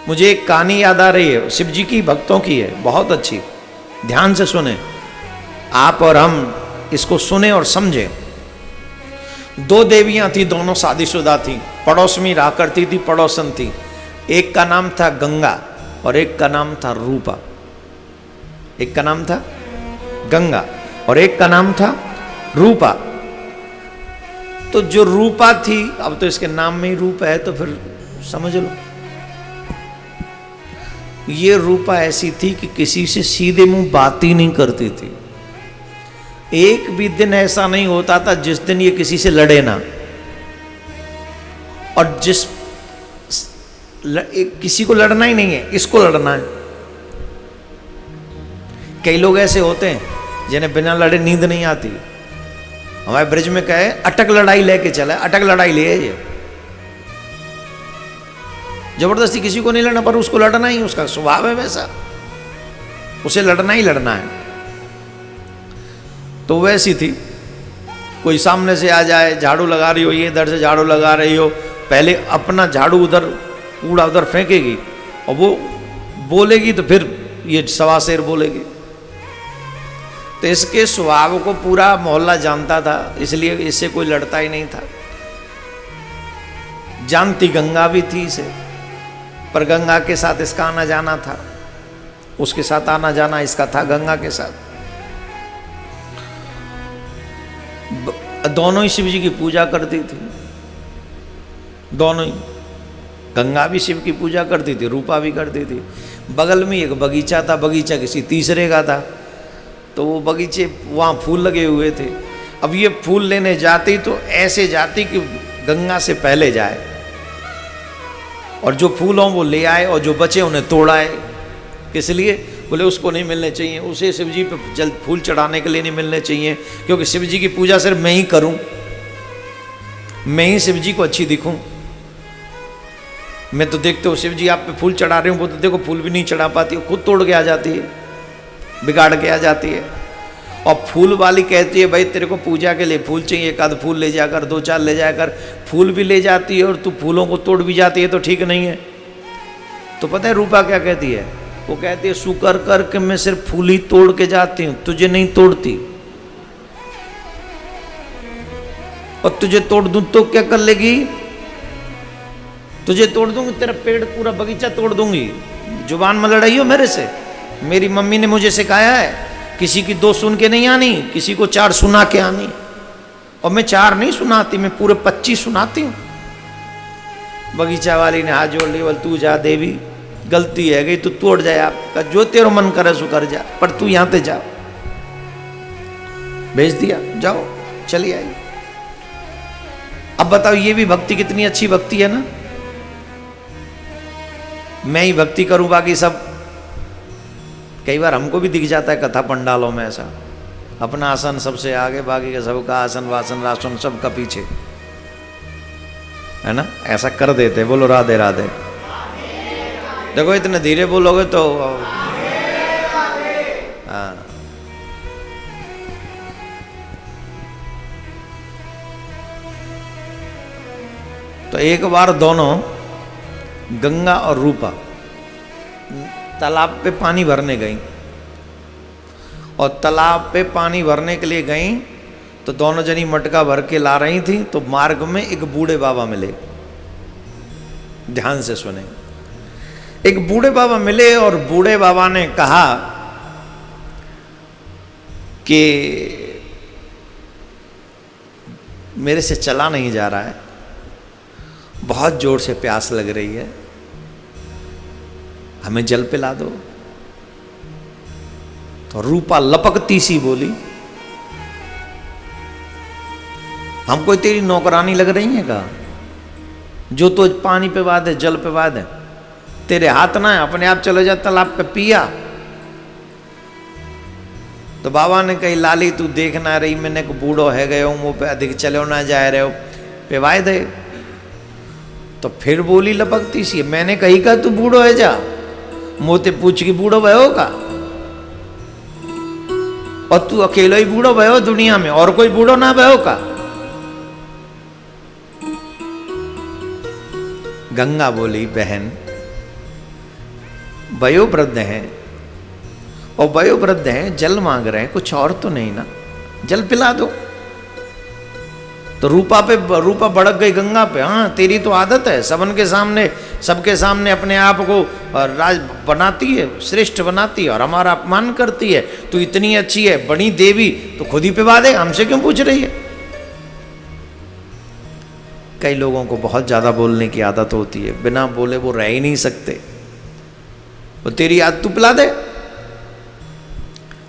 मुझे एक कहानी याद आ रही है, शिव जी की भक्तों की है, बहुत अच्छी, ध्यान से सुने आप और हम इसको सुने और समझे। दो देवियां थी, दोनों शादीशुदा थी, पड़ोस में रहा करती थी, पड़ोसन थी। एक का नाम था गंगा और एक का नाम था रूपा। एक का नाम था गंगा और एक का नाम था रूपा। तो जो रूपा थी, अब तो इसके नाम में ही रूप है तो फिर समझ लो, ये रूपा ऐसी थी कि किसी से सीधे मुंह बात ही नहीं करती थी। एक भी दिन ऐसा नहीं होता था जिस दिन ये किसी से लड़े ना। और किसी को लड़ना ही नहीं है, इसको लड़ना है। कई लोग ऐसे होते हैं जिन्हें बिना लड़े नींद नहीं आती। हमारे ब्रिज में कहे अटक लड़ाई लेके चला, अटक लड़ाई ले ये जबरदस्ती किसी को नहीं लड़ना, पर उसको लड़ना ही, उसका स्वभाव है वैसा, उसे लड़ना ही लड़ना है। तो वैसी थी, कोई सामने से आ जाए, झाड़ू लगा रही हो, ये इधर से झाड़ू लगा रही हो, पहले अपना झाड़ू उधर, कूड़ा उधर फेंकेगी और वो बोलेगी तो फिर ये सवा शेर बोलेगी। तो इसके स्वभाव को पूरा मोहल्ला जानता था, इसलिए इससे कोई लड़ता ही नहीं था। जानती गंगा भी थी इसे, पर गंगा के साथ इसका आना जाना था, उसके साथ आना जाना इसका था गंगा के साथ। दोनों ही शिव जी की पूजा करती थी, दोनों ही। गंगा भी शिव की पूजा करती थी, रूपा भी करती थी। बगल में एक बगीचा था, बगीचा किसी तीसरे का था, तो वो बगीचे वहाँ फूल लगे हुए थे। अब ये फूल लेने जाती तो ऐसे जाती कि गंगा से पहले जाए, और जो फूल हों वो ले आए और जो बचे उन्हें तोड़ाए। किस लिए? बोले उसको नहीं मिलने चाहिए, उसे शिव जी पे जल फूल चढ़ाने के लिए नहीं मिलने चाहिए, क्योंकि शिव जी की पूजा सिर्फ मैं ही करूं, मैं ही शिव जी को अच्छी दिखूं। मैं तो देखते हो शिव जी आप पे फूल चढ़ा रहे हो, वो तो देखो फूल भी नहीं चढ़ा पाती, खुद तोड़ के आ जाती है, बिगाड़ के आ जाती है। और फूल वाली कहती है भाई तेरे को पूजा के लिए फूल चाहिए, एक आध फूल ले जाकर, दो चार ले जाकर, फूल भी ले जाती है और तू फूलों को तोड़ भी जाती है, तो ठीक नहीं है। तो पता है रूपा क्या कहती है? वो कहती है शुक्र कर कि मैं सिर्फ फूल ही तोड़ के जाती हूं, तुझे नहीं तोड़ती, और तुझे तोड़ दूं तो क्या कर लेगी? तुझे तोड़ दूंगी, तेरा पेड़ पूरा बगीचा तोड़ दूंगी। जुबान में लड़ाई हो मेरे से। मेरी मम्मी ने मुझे सिखाया है किसी की दो सुन के नहीं आनी, किसी को चार सुना के आनी। और मैं चार नहीं सुनाती, मैं पूरे 25 सुनाती हूँ। बगीचा वाली ने हाथ जोड़ लिया, बोल तू जा देवी, गलती है गई, तू तोड़ जाए, आपका जो तेरा मन करे सो कर जा, पर तू यहां पे जा। भेज दिया, जाओ, चली आई। अब बताओ ये भी भक्ति कितनी अच्छी भक्ति है ना। मैं ही भक्ति करूं, बाकी सब। कई बार हमको भी दिख जाता है कथा पंडालों में ऐसा, अपना आसन सबसे आगे, बाकी का सबका आसन वासन रासन सबका पीछे, है ना, ऐसा कर देते। बोलो राधे राधे। देखो इतने धीरे बोलोगे तो हाँ। तो एक बार दोनों गंगा और रूपा तालाब पे पानी भरने गई, और तालाब पे पानी भरने के लिए गई तो दोनों जनी मटका भर के ला रही थी। तो मार्ग में एक बूढ़े बाबा मिले, ध्यान से सुने। एक बूढ़े बाबा मिले और बूढ़े बाबा ने कहा कि मेरे से चला नहीं जा रहा है, बहुत जोर से प्यास लग रही है, हमें जल पिला दो। तो रूपा लपकती सी बोली, हम कोई तेरी नौकरानी लग रही है का, जो तो पानी पे वाद है, जल पे वाद है, तेरे हाथ ना है, अपने आप चले जा तालाब पे पिया। तो बाबा ने कही लाली तू देख ना रही, मैंने को बूढ़ो है गए हूँ, मुँह पे अधिक चलो ना जा रहे हो, पिवाए दे। तो फिर बोली लपकती सी, मैंने कही का तू बूढ़ो है जा, मोते पूछ के बूढ़ो भयो का, और तू अकेलो ही बूढ़ो भयो दुनिया में, और कोई बूढ़ो ना भयो का। गंगा बोली बहन वयोवृद्ध हैं, और वयोवृद्ध हैं, जल मांग रहे हैं, कुछ और तो नहीं ना, जल पिला दो। तो रूपा भड़क गई गंगा पे, हाँ तेरी तो आदत है सबके सामने अपने आप को राज बनाती है, श्रेष्ठ बनाती है और हमारा अपमान करती है। तो इतनी अच्छी है, बड़ी देवी, तो खुद ही पिवा दे, हमसे क्यों पूछ रही है। कई लोगों को बहुत ज्यादा बोलने की आदत होती है, बिना बोले वो रह ही नहीं सकते। वो तेरी आदत, तू पिला दे,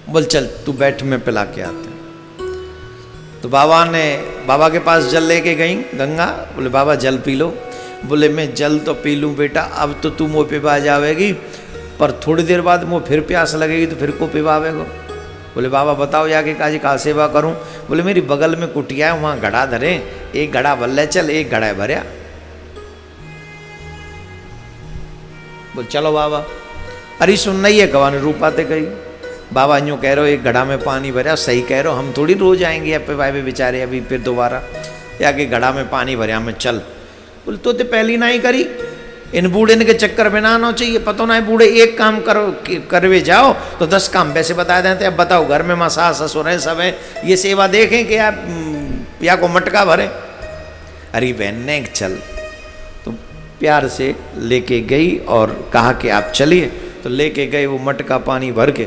बोल चल तू बैठ, मैं पिला के आते। तो बाबा के पास जल लेके गई गंगा, बोले बाबा जल पी लो। बोले मैं जल तो पी लूँ बेटा, अब तो तू मुँह पिवा जावेगी, पर थोड़ी देर बाद मुँह फिर प्यास लगेगी तो फिर को पिवावेगो। बोले बाबा बताओ जाके काजी का सेवा करूँ। बोले मेरी बगल में कुटिया है, वहाँ घड़ा धरे, एक घड़ा भल्ले चल, एक घड़ा भरया। बोले चलो बाबा। अरे सुन नहीं है कवाने रूपाते गई, बाबा यूँ कह रहे हो एक घड़ा में पानी भरा, सही कह रहे हो, हम थोड़ी रोज आएंगे अब पे बेचारे अभी फिर दोबारा, या कि घड़ा में पानी भरा में चल। बोले तो पहली ना ही करी, इन बूढ़े के चक्कर में ना आना चाहिए। पता ना है बूढ़े एक काम करो करवे जाओ तो 10 काम वैसे बता देते। अब बताओ घर में माँ सास ससुर हैं सब हैं, ये सेवा देखें कि आप या को मटका भरे। अरे बहन ने चल, तो प्यार से लेके गई और कहा कि आप चलिए। तो लेके गए वो मटका पानी भर के,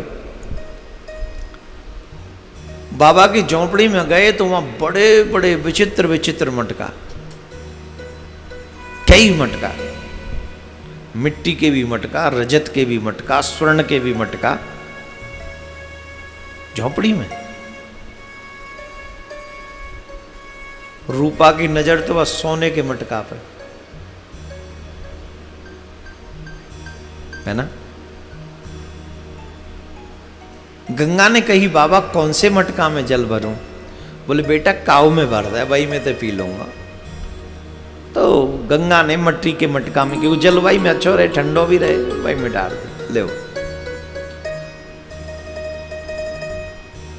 बाबा की झोंपड़ी में गए तो वहां बड़े बड़े विचित्र विचित्र मटका, कई मटका, मिट्टी के भी मटका, रजत के भी मटका, स्वर्ण के भी मटका झोंपड़ी में। रूपा की नजर तो बस सोने के मटका पर है ना। गंगा ने कही बाबा कौन से मटका में जल भरूं। बोले बेटा काऊ में भर दे, वही मैं तो पी लूंगा। तो गंगा ने मट्टी के मटका में, क्योंकि जलवाई में अच्छो रहे, ठंडो भी रहे, वही में डाल दे, ले।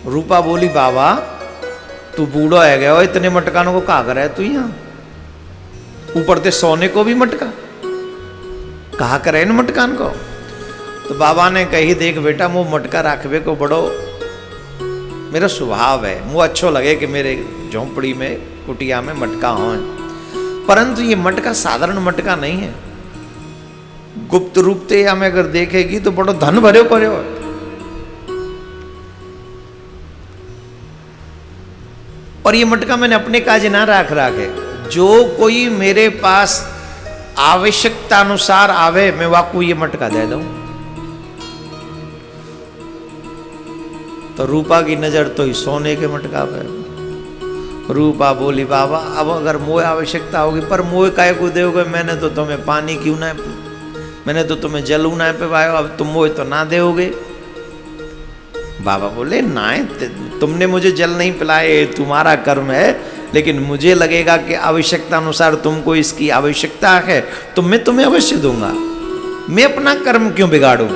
रूपा बोली बाबा तू बूढ़ा है गया, इतने मटकानों को कहा करे तू यहाँ, ऊपर से सोने को भी मटका कहा करे इन मटकान को। तो बाबा ने कही देख बेटा मुँह मटका रखबे को बड़ो मेरा स्वभाव है, मुँह अच्छो लगे कि मेरे झोंपड़ी में कुटिया में मटका हो, परंतु ये मटका साधारण मटका नहीं है। गुप्त रूप से हमें अगर देखेगी तो बड़ो धन भरे पड़े हो। और ये मटका मैंने अपने काज ना रखे, जो कोई मेरे पास आवश्यकता अनुसार आवे मैं वाकू ये मटका दे दूं। तो रूपा की नजर तो ही सोने के मटका पे। रूपा बोली बाबा अब अगर मोह आवश्यकता होगी, पर मोह काय को दोगे, मैंने तो तुम्हें पानी क्यों ना, मैंने तो तुम्हें जल ना पिवाया, अब तुम मोह तो ना दोगे। बाबा बोले ना तुमने मुझे जल नहीं पिलाए, तुम्हारा कर्म है, लेकिन मुझे लगेगा कि आवश्यकता अनुसार तुमको इसकी आवश्यकता है तो मैं तुम्हें अवश्य दूंगा। मैं अपना कर्म क्यों बिगाड़ूं?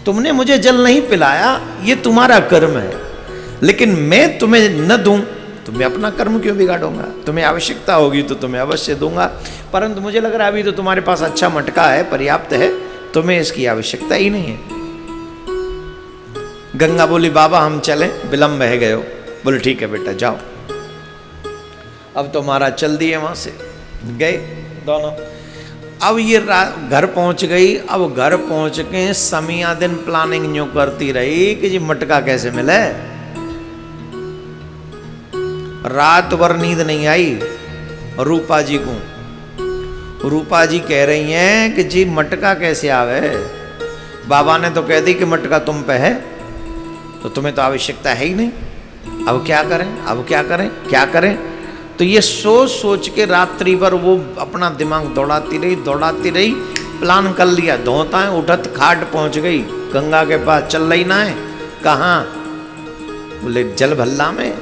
तुमने मुझे जल नहीं पिलाया, ये तुम्हारा कर्म है, लेकिन मैं तुम्हें न दूं तो मैं अपना कर्म क्यों बिगाड़ूंगा? तुम्हें आवश्यकता होगी तो तुम्हें अवश्य दूंगा, परंतु मुझे लग रहा है अभी तो तुम्हारे पास अच्छा मटका है, पर्याप्त है, तुम्हें इसकी आवश्यकता ही नहीं है। गंगा बोली बाबा हम चलें, विलंब है गए हो। बोले ठीक है बेटा जाओ। अब तो महाराज चल दिए, वहां से गए दोनों। अब ये घर पहुंच गई। अब घर पहुंच के समिया दिन प्लानिंग यूं करती रही कि जी मटका कैसे मिले। रात भर नींद नहीं आई रूपा जी को। रूपा जी कह रही हैं कि जी मटका कैसे आवे, बाबा ने तो कह दी कि मटका तुम पे है, तो तुम्हें तो आवश्यकता है ही नहीं, अब क्या करें, अब क्या करें, क्या करें। तो ये सोच सोच के रात्रि भर वो अपना दिमाग दौड़ाती रही, प्लान कर लिया। धोता है उठत खाट पहुंच गई, गंगा के पास चल रही ना है, कहाँ? बोले जल भल्ला में।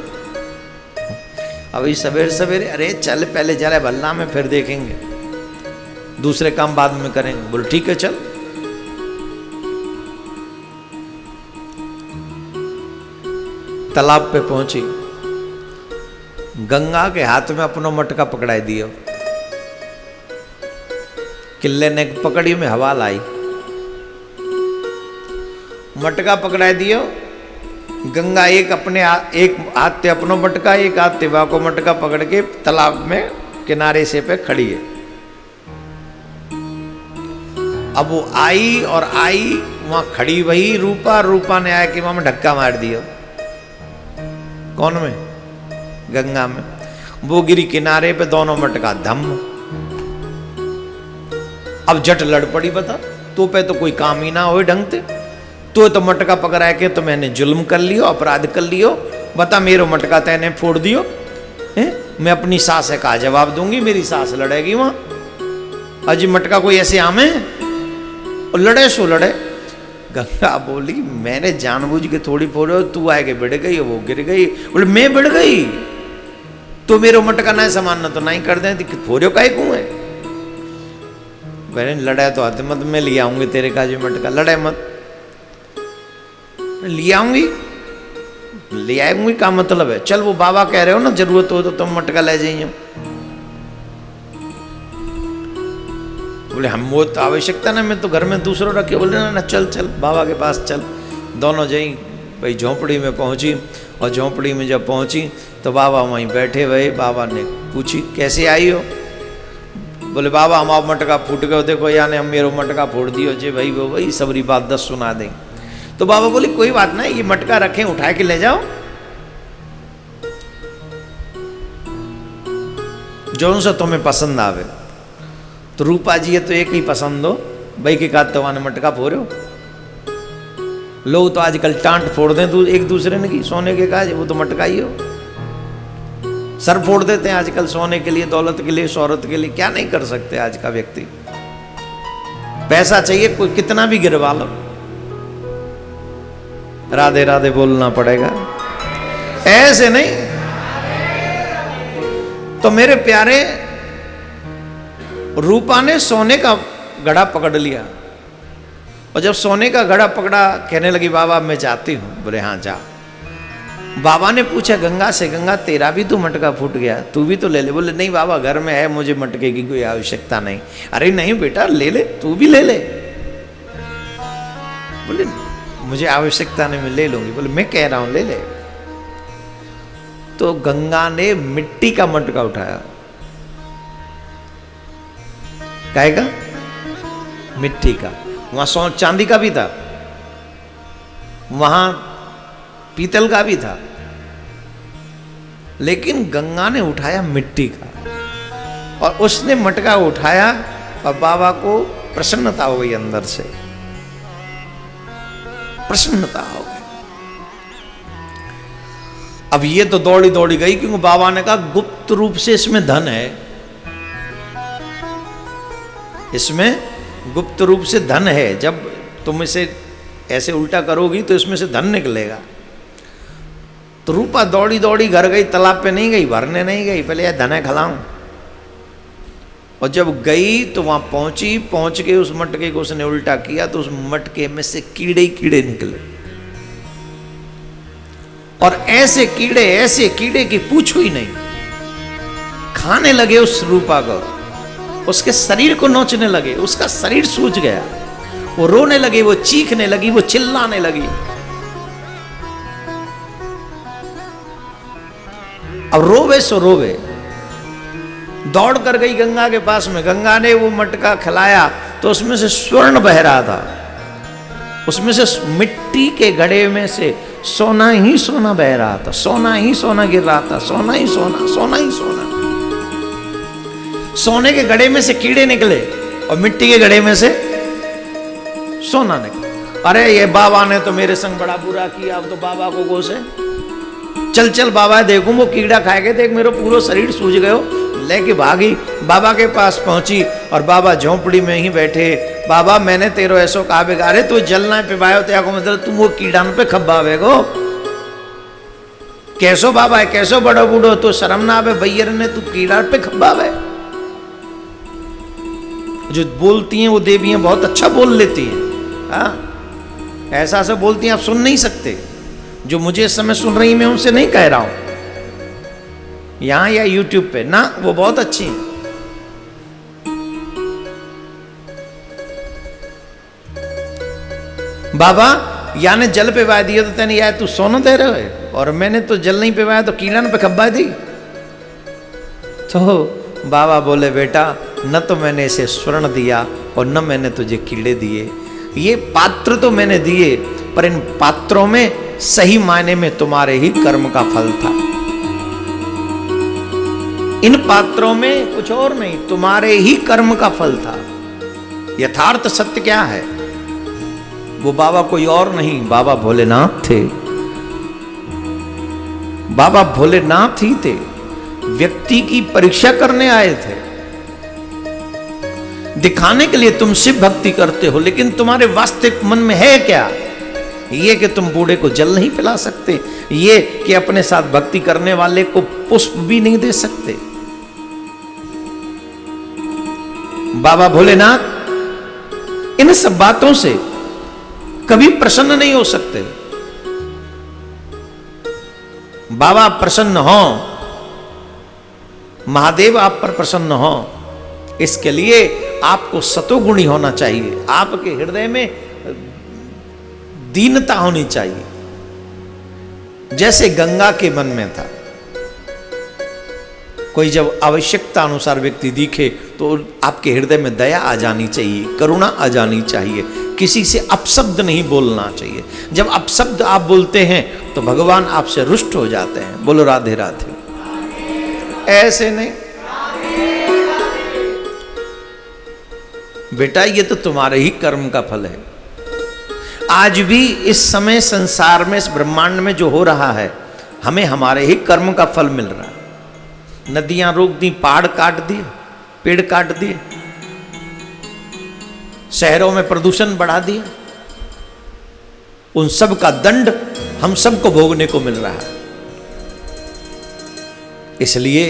अभी सवेरे सवेरे, अरे चल पहले जल भल्ला में फिर देखेंगे, दूसरे काम बाद में करेंगे। बोले ठीक है चल। तालाब पे पहुंची, गंगा के हाथ में अपनो मटका पकड़ाई दियो। किले ने पकड़ी में हवा लाई, मटका पकड़ा दियो। गंगा एक हाथ ते अपनो मटका, एक हाथ ते को मटका पकड़ के तालाब में किनारे से पे खड़ी है। अब वो आई वहां खड़ी वही रूपा ने आया कि वहां में धक्का मार दिया। कौन में? गंगा में। वो गिरी किनारे पे, दोनों मटका धम। अब जट लड़ पड़ी। बता तो पे तो कोई काम ही ना हो ढंग से, तो मटका पकड़ा के तो मैंने जुल्म कर लियो, अपराध कर लियो। बता मेरो मटका तैने फोड़ दियो है? मैं अपनी सास है का जवाब दूंगी, मेरी सास लड़ेगी वहां। अजी मटका कोई ऐसे आमे और लड़े सो लड़े। गंगा बोली मैंने जानबूझ के थोड़ी फोड़ो, तू आए के बिड़ गई, वो गिर गई। बोले मैं बिड़ गई तो मेरो मटका ना सामान तो नहीं कर दे, फोड़ो काहे को है? मैंने लड़ा तो हाथ मत, मैं ले आऊंगी तेरे का जो मटका, लड़े मत। ले आऊंगी, ले आऊंगी का मतलब है? चल वो बाबा कह रहे हो ना जरूरत हो तो तुम मटका ले जाइए। बोले हम वो तो आवश्यकता ना, मैं तो घर में दूसरों रखे। बोले ना चल चल बाबा के पास चल। दोनों जाई भाई, झोंपड़ी में पहुंची। और झोंपड़ी में जब पहुंची तो बाबा वहीं बैठे हुए। बाबा ने पूछी कैसे आई हो? बोले बाबा हमारा मटका फूट गयो, देखो यानी हम मेरो मटका फोड़ दियो जे भाई वो वही सबरी बात 10 सुना दें। तो बाबा बोले कोई बात नहीं, ये मटका रखें, उठा के ले जाओ, जो उनसे तुम्हें पसंद आवे। तो रूपा जी है तो एक ही पसंद हो भाई के कात तवाने मटका फोड़ो। लोग तो आजकल टांट फोड़ दें एक दूसरे ने की सोने के काज, वो तो मटका ही हो। सर फोड़ देते हैं आजकल सोने के लिए, दौलत के लिए, शोहरत के लिए। क्या नहीं कर सकते आज का व्यक्ति? पैसा चाहिए कोई कितना भी गिरवा लो, राधे राधे बोलना पड़ेगा, ऐसे नहीं। तो मेरे प्यारे रूपा ने सोने का घड़ा पकड़ लिया। और जब सोने का घड़ा पकड़ा कहने लगी बाबा मैं जाती हूं। बोले हाँ जा। बाबा ने पूछा गंगा से, गंगा तेरा भी तो मटका फूट गया, तू भी तो ले ले। बोले नहीं बाबा घर में है, मुझे मटके की कोई आवश्यकता नहीं। अरे नहीं बेटा ले ले, तू भी ले ले। बोले मुझे आवश्यकता नहीं, मैं ले लूंगी। बोले मैं कह रहा हूं ले ले। तो गंगा ने मिट्टी का मटका उठाया। काहे का? मिट्टी का। वहां चांदी का भी था, वहां पीतल का भी था, लेकिन गंगा ने उठाया मिट्टी का। और उसने मटका उठाया और बाबा को प्रसन्नता हो गई, अंदर से प्रसन्नता हो गई। अब ये तो दौड़ी दौड़ी गई क्योंकि बाबा ने कहा गुप्त रूप से इसमें धन है, इसमें गुप्त रूप से धन है। जब तुम इसे ऐसे उल्टा करोगी तो इसमें से धन निकलेगा। तो रूपा दौड़ी दौड़ी घर गई, तालाब पे नहीं गई, भरने नहीं गई, पहले यह धन खिलाऊं। और जब गई तो वहां पहुंची, पहुंच के उस मटके को उसने उल्टा किया तो उस मटके में से कीड़े ही कीड़े निकले। और ऐसे कीड़े की पूछो ही नहीं, खाने लगे उस रूपा को, उसके शरीर को नोचने लगे, उसका शरीर सूज गया, वो रोने लगी, वो चीखने लगी, वो चिल्लाने लगी। अब रोवे सो रोवे। दौड़ कर गई गंगा के पास में, गंगा ने वो मटका खिलाया तो उसमें से स्वर्ण बह रहा था, उसमें से मिट्टी के घड़े में से सोना ही सोना बह रहा था, सोना ही सोना गिर रहा था, सोना ही सोना, सोना ही सोना। सोने के घड़े में से कीड़े निकले और मिट्टी के घड़े में से सोना निकला। अरे ये बाबा ने तो मेरे संग बड़ा बुरा किया, अब तो बाबा को गोसे। चल चल बाबा देखूं वो कीड़ा खाएगा, देख मेरा पूरा शरीर सूज गयो। लेके भागी, बाबा के पास पहुंची और बाबा झोंपड़ी में ही बैठे। बाबा मैंने तेरो ऐसो कहा बेगारे तू जलना पिबायो त्या को मतलब तुम वो कीड़ान पे खब्बावेगो। कैसो बाबा है, कैसो बड़ो बूढ़ो, तो शर्म ना आवे भैया ने तू कीड़ा पे खब्बावे। जो बोलती हैं वो देवियां बहुत अच्छा बोल लेती हैं, हाँ ऐसा ऐसा बोलती हैं आप सुन नहीं सकते। जो मुझे इस समय सुन रही मैं उनसे नहीं कह रहा हूं यहां या यूट्यूब पे ना, वो बहुत अच्छी हैं। बाबा याने जल पिवा दिया तो तेने यार तू सोना दे रहे है, और मैंने तो जल नहीं पिवाया तो कीड़न पे खब्बा दी। तो बाबा बोले बेटा न तो मैंने इसे स्वर्ण दिया और न मैंने तुझे कीड़े दिए, ये पात्र तो मैंने दिए पर इन पात्रों में सही मायने में तुम्हारे ही कर्म का फल था। इन पात्रों में कुछ और नहीं, तुम्हारे ही कर्म का फल था। यथार्थ सत्य क्या है? वो बाबा कोई और नहीं, बाबा भोलेनाथ थे। बाबा भोलेनाथ ही थे। व्यक्ति की परीक्षा करने आए थे, दिखाने के लिए तुम शिव भक्ति करते हो, लेकिन तुम्हारे वास्तविक मन में है क्या? ये कि तुम बूढ़े को जल नहीं पिला सकते, ये कि अपने साथ भक्ति करने वाले को पुष्प भी नहीं दे सकते। बाबा भोलेनाथ इन सब बातों से कभी प्रसन्न नहीं हो सकते। बाबा प्रसन्न हो, महादेव आप पर प्रसन्न हो, इसके लिए आपको सतोगुणी होना चाहिए, आपके हृदय में दीनता होनी चाहिए, जैसे गंगा के मन में था। कोई जब आवश्यकता अनुसार व्यक्ति दिखे तो आपके हृदय में दया आ जानी चाहिए, करुणा आ जानी चाहिए, किसी से अपशब्द नहीं बोलना चाहिए। जब अपशब्द आप बोलते हैं तो भगवान आपसे रुष्ट हो जाते हैं। बोलो राधे राधे। ऐसे नहीं बेटा, ये तो तुम्हारे ही कर्म का फल है। आज भी इस समय संसार में, इस ब्रह्मांड में जो हो रहा है, हमें हमारे ही कर्म का फल मिल रहा है। नदियां रोक दी, पहाड़ काट दिए, पेड़ काट दिए, शहरों में प्रदूषण बढ़ा दिया, उन सब का दंड हम सबको भोगने को मिल रहा है। इसलिए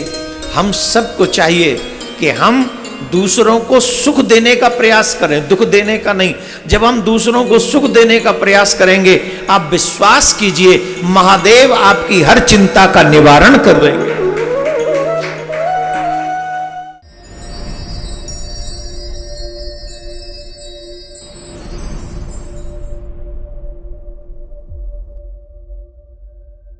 हम सबको चाहिए कि हम दूसरों को सुख देने का प्रयास करें, दुख देने का नहीं। जब हम दूसरों को सुख देने का प्रयास करेंगे, आप विश्वास कीजिए महादेव आपकी हर चिंता का निवारण कर देंगे।